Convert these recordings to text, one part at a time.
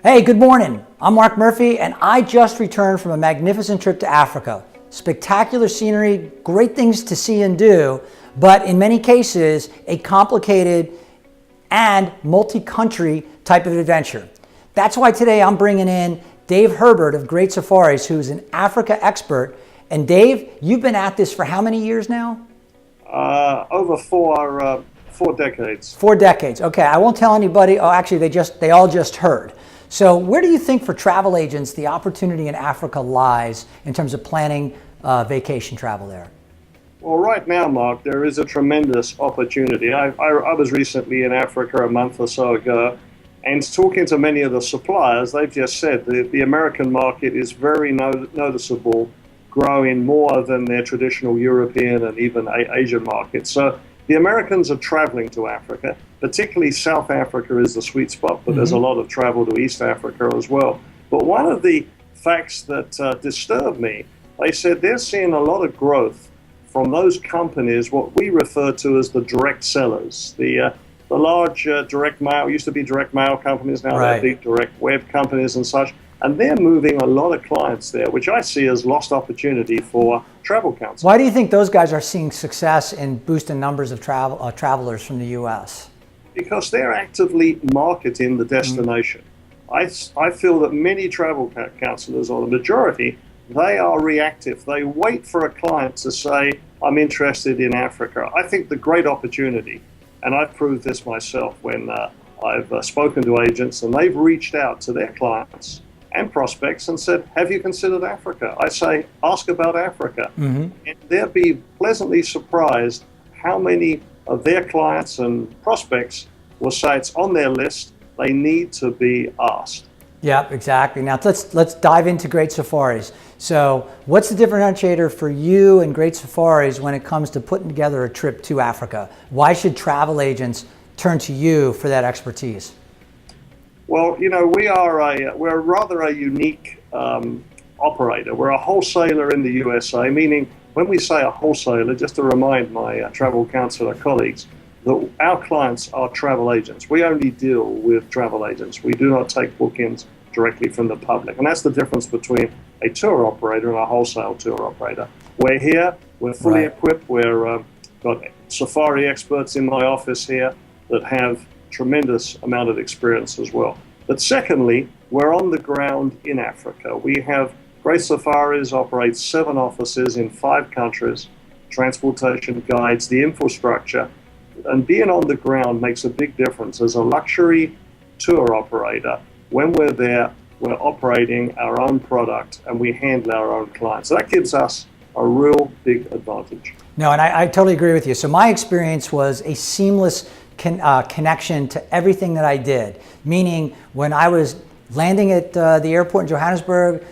Hey, good morning. I'm Mark Murphy, and I just returned from a magnificent trip to Africa. Spectacular scenery, great things to see and do, but in many cases, a complicated and multi-country type of adventure. That's why today I'm bringing in Dave Herbert of Great Safaris, who's an Africa expert. And Dave, you've been at this for how many years now? Over four decades. 4 decades. Okay, I won't tell anybody. Oh, actually, they all just heard. So where do you think for travel agents the opportunity in Africa lies in terms of planning vacation travel there? Well, right now, Mark, there is a tremendous opportunity. I was recently in Africa a month or so ago, and talking to many of the suppliers, they've just said the American market is very noticeable, growing more than their traditional European and even Asian markets. So the Americans are traveling to Africa, particularly South Africa is the sweet spot, but there's a lot of travel to East Africa as well. But one of the facts that disturbed me, they said they're seeing a lot of growth from those companies, what we refer to as the direct sellers. The large direct mail, used to be direct mail companies, now they're big direct web companies and such. And they're moving a lot of clients there, which I see as lost opportunity for travel counsel. Why do you think those guys are seeing success in boosting numbers of travelers from the U.S.? Because they're actively marketing the destination. I feel that many travel counselors, or the majority, they are reactive. They wait for a client to say, I'm interested in Africa. I think the great opportunity, and I've proved this myself when I've spoken to agents and they've reached out to their clients and prospects and said, have you considered Africa? I say, ask about Africa. And they'll be pleasantly surprised how many of their clients and prospects will say it's on their list, they need to be asked. Yeah, exactly. Now let's dive into Great Safaris. So what's the differentiator for you and Great Safaris when it comes to putting together a trip to Africa? Why should travel agents turn to you for that expertise? Well, you know, we're rather a unique operator. We're a wholesaler in the USA, meaning when we say a wholesaler, just to remind my travel counselor colleagues, that our clients are travel agents. We only deal with travel agents. We do not take bookings directly from the public. And that's the difference between a tour operator and a wholesale tour operator. We're here, we're fully equipped, we've got safari experts in my office here that have tremendous amount of experience as well. But secondly, we're on the ground in Africa. We have Great Safaris operates 7 offices in 5 countries, transportation guides, the infrastructure, and being on the ground makes a big difference. As a luxury tour operator, when we're there, we're operating our own product and we handle our own clients. So that gives us a real big advantage. No, and I totally agree with you. So my experience was a seamless connection to everything that I did. Meaning, when I was landing at the airport in Johannesburg,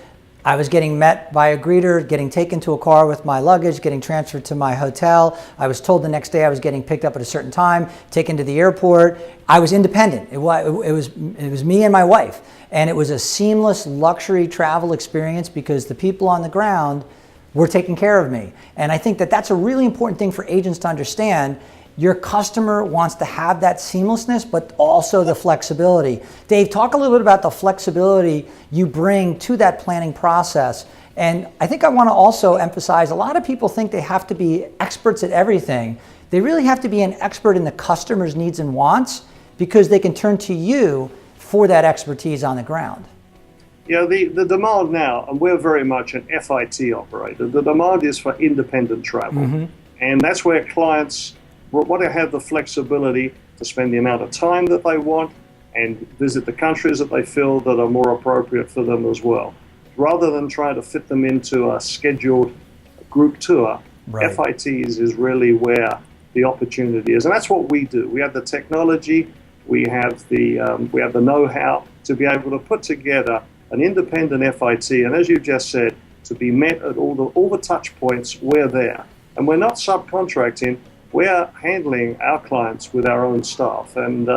I was getting met by a greeter, getting taken to a car with my luggage, getting transferred to my hotel. I was told the next day I was getting picked up at a certain time, taken to the airport. I was independent. It was me and my wife. And it was a seamless luxury travel experience because the people on the ground were taking care of me. And I think that that's a really important thing for agents to understand. Your customer wants to have that seamlessness, but also the flexibility. Dave, talk a little bit about the flexibility you bring to that planning process. And I think I want to also emphasize, a lot of people think they have to be experts at everything. They really have to be an expert in the customer's needs and wants because they can turn to you for that expertise on the ground. Yeah, the demand now, and we're very much an FIT operator, the demand is for independent travel. And that's where clients want to have the flexibility to spend the amount of time that they want and visit the countries that they feel that are more appropriate for them as well. Rather than try to fit them into a scheduled group tour, FITs is really where the opportunity is. And that's what we do. We have the technology, we have the know-how to be able to put together an independent FIT. And as you just said, to be met at all the touch points, we're there. And we're not subcontracting. We're handling our clients with our own staff, and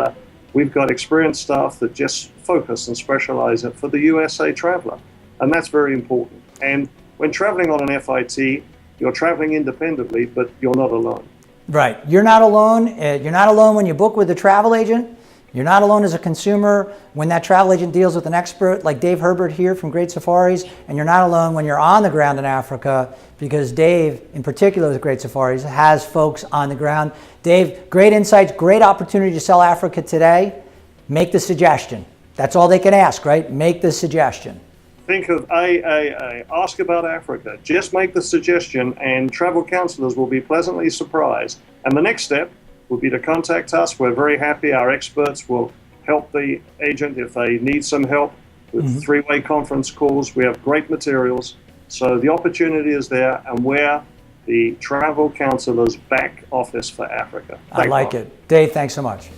we've got experienced staff that just focus and specialize it for the USA traveler, and that's very important. And when traveling on an FIT, you're traveling independently, but you're not alone. Right. You're not alone. You're not alone when you book with a travel agent You're not alone as a consumer when that travel agent deals with an expert like Dave Herbert here from Great Safaris, and you're not alone when you're on the ground in Africa, because Dave, in particular with Great Safaris, has folks on the ground. Dave, great insights, great opportunity to sell Africa today. Make the suggestion. That's all they can ask, right? Make the suggestion. Think of AAA. Ask about Africa. Just make the suggestion, and travel counselors will be pleasantly surprised. And the next step would be to contact us. We're very happy. Our experts will help the agent if they need some help with three-way conference calls. We have great materials. So the opportunity is there, and we're the travel counselors back office for Africa. I like it. Dave, thanks so much.